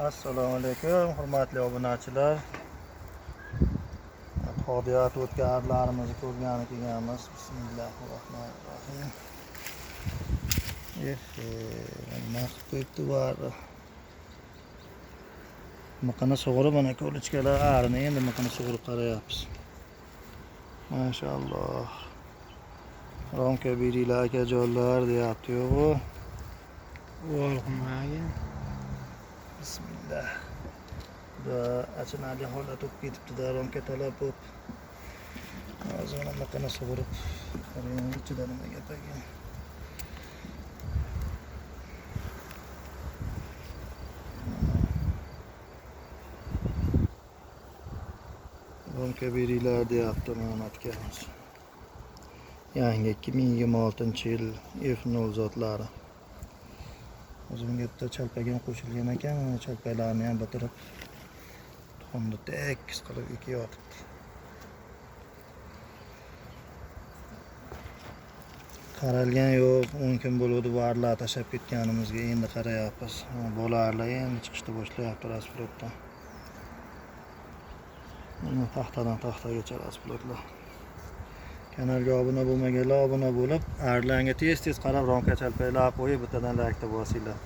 Assalomu alaykum, hurmatli obunachilar. Hodiyat o'tkarlarimizni ko'rgani kelganmiz. Bismillahirrohmanirrohim. Nima qilib qo'yibdi bari? Miqini sug'urib, mana ko'lichkalar arini endi miqini sug'urib qarayapmiz. Mashalloh. Romka biringlar akajonlar deyapti-yu bu. Volxumaga. Bismillah. Da achinarli holat o'tib ketibdi-da, romka talab bo'lib. Hozir mana miqini sug'urib qarayman, ichida nima gap ekan. Romka beringlar deyapti Muhammad akamiz. Yangi 2026-yil F0 zotlari. O'zimga bitta chalpagim qo'shilgan ekan, chalpaklarni ham bitirib tuxumni tekis qilib ekyapti. Qaralgan yo'q, 10 kun bo'ldi varlar tashab ketganimizga, endi qarayapmiz. Bo'larlar endi chiqishni boshlayapti rasplotdan. Mana taxtadan taxtagacha rasplotlar. Kanalga obuna bo'lmaganlar obuna bo'lib, arlarga tez-tez qarab romka chalpaklar qo'yib bittadan like bosinglar.